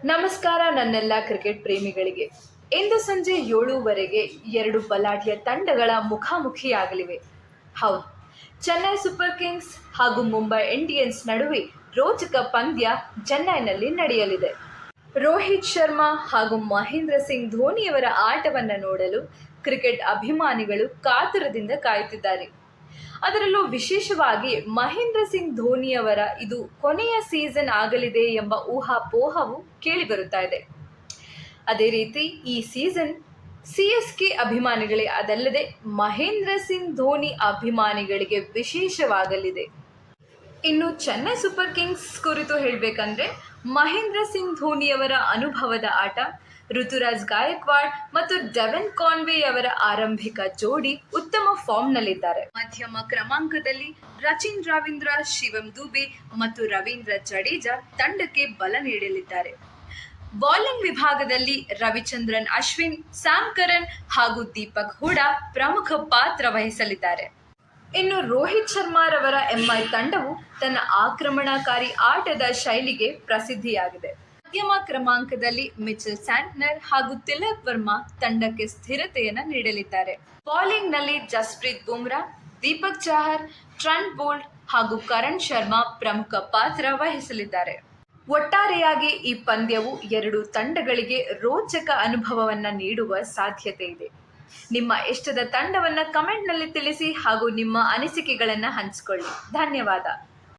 ನಮಸ್ಕಾರ ನನ್ನೆಲ್ಲ ಕ್ರಿಕೆಟ್ ಪ್ರೇಮಿಗಳಿಗೆ. ಇಂದು ಸಂಜೆ 7:15 ಎರಡು ಬಲಾಢ್ಯ ತಂಡಗಳ ಮುಖಾಮುಖಿಯಾಗಲಿವೆ. ಹೌದು, ಚೆನ್ನೈ ಸೂಪರ್ ಕಿಂಗ್ಸ್ ಹಾಗೂ ಮುಂಬೈ ಇಂಡಿಯನ್ಸ್ ನಡುವೆ ರೋಚಕ ಪಂದ್ಯ ಚೆನ್ನೈನಲ್ಲಿ ನಡೆಯಲಿದೆ. ರೋಹಿತ್ ಶರ್ಮಾ ಹಾಗೂ ಮಹೇಂದ್ರ ಸಿಂಗ್ ಧೋನಿಯವರ ಆಟವನ್ನು ನೋಡಲು ಕ್ರಿಕೆಟ್ ಅಭಿಮಾನಿಗಳು ಕಾತುರದಿಂದ ಕಾಯುತ್ತಿದ್ದಾರೆ. ಅದರಲ್ಲೂ ವಿಶೇಷವಾಗಿ ಮಹೇಂದ್ರ ಸಿಂಗ್ ಧೋನಿಯವರ ಇದು ಕೊನೆಯ ಸೀಸನ್ ಆಗಲಿದೆ ಎಂಬ ಊಹಾಪೋಹವು ಕೇಳಿಬರುತ್ತಾ ಇದೆ. ಅದೇ ರೀತಿ ಈ ಸೀಸನ್ ಸಿಎಸ್ಕೆ ಅಭಿಮಾನಿಗಳೇ ಅದಲ್ಲದೆ ಮಹೇಂದ್ರ ಸಿಂಗ್ ಧೋನಿ ಅಭಿಮಾನಿಗಳಿಗೆ ವಿಶೇಷವಾಗಲಿದೆ. ಇನ್ನು ಚೆನ್ನೈ ಸೂಪರ್ ಕಿಂಗ್ಸ್ ಕುರಿತು ಹೇಳಬೇಕಂದ್ರೆ ಮಹೇಂದ್ರ ಸಿಂಗ್ ಧೋನಿಯವರ ಅನುಭವದ ಆಟ, ಋತುರಾಜ್ ಗಾಯಕ್ವಾಡ್ ಮತ್ತು ಡೆವಿನ್ ಕಾನ್ವೆ ಅವರ ಆರಂಭಿಕ ಜೋಡಿ ಉತ್ತಮ ಫಾರ್ಮ್ನಲ್ಲಿದ್ದಾರೆ. ಮಧ್ಯಮ ಕ್ರಮಾಂಕದಲ್ಲಿ ರಚಿನ್ ರವೀಂದ್ರ, ಶಿವಮ್ ದುಬೆ ಮತ್ತು ರವೀಂದ್ರ ಜಡೇಜಾ ತಂಡಕ್ಕೆ ಬಲ ನೀಡಲಿದ್ದಾರೆ. ಬೌಲಿಂಗ್ ವಿಭಾಗದಲ್ಲಿ ರವಿಚಂದ್ರನ್ ಅಶ್ವಿನ್, ಸ್ಯಾಮ್ ಕರನ್ ಹಾಗೂ ದೀಪಕ್ ಹೂಡಾ ಪ್ರಮುಖ ಪಾತ್ರ ವಹಿಸಲಿದ್ದಾರೆ. ಇನ್ನು ರೋಹಿತ್ ಶರ್ಮಾರವರ ಎಂಐ ತಂಡವು ತನ್ನ ಆಕ್ರಮಣಕಾರಿ ಆಟದ ಶೈಲಿಗೆ ಪ್ರಸಿದ್ಧಿಯಾಗಿದೆ. ಮಧ್ಯಮ ಕ್ರಮಾಂಕದಲ್ಲಿ ಮಿಚೆಲ್ ಸ್ಯಾಂಟ್ನರ್ ಹಾಗೂ ತಿಲಕ್ ವರ್ಮಾ ತಂಡಕ್ಕೆ ಸ್ಥಿರತೆಯನ್ನು ನೀಡಲಿದ್ದಾರೆ. ಬೌಲಿಂಗ್ನಲ್ಲಿ ಜಸ್ಪ್ರೀತ್ ಬುಮ್ರಾ, ದೀಪಕ್ ಚಾಹರ್, ಟ್ರೆಂಟ್ ಬೋಲ್ಟ್ ಹಾಗೂ ಕರಣ್ ಶರ್ಮಾ ಪ್ರಮುಖ ಪಾತ್ರ ವಹಿಸಲಿದ್ದಾರೆ. ಒಟ್ಟಾರೆಯಾಗಿ ಈ ಪಂದ್ಯವು ಎರಡು ತಂಡಗಳಿಗೆ ರೋಚಕ ಅನುಭವವನ್ನು ನೀಡುವ ಸಾಧ್ಯತೆ ಇದೆ. ನಿಮ್ಮ ಇಷ್ಟದ ತಂಡವನ್ನು ಕಮೆಂಟ್ನಲ್ಲಿ ತಿಳಿಸಿ ಹಾಗೂ ನಿಮ್ಮ ಅನಿಸಿಕೆಗಳನ್ನು ಹಂಚಿಕೊಳ್ಳಿ. ಧನ್ಯವಾದ.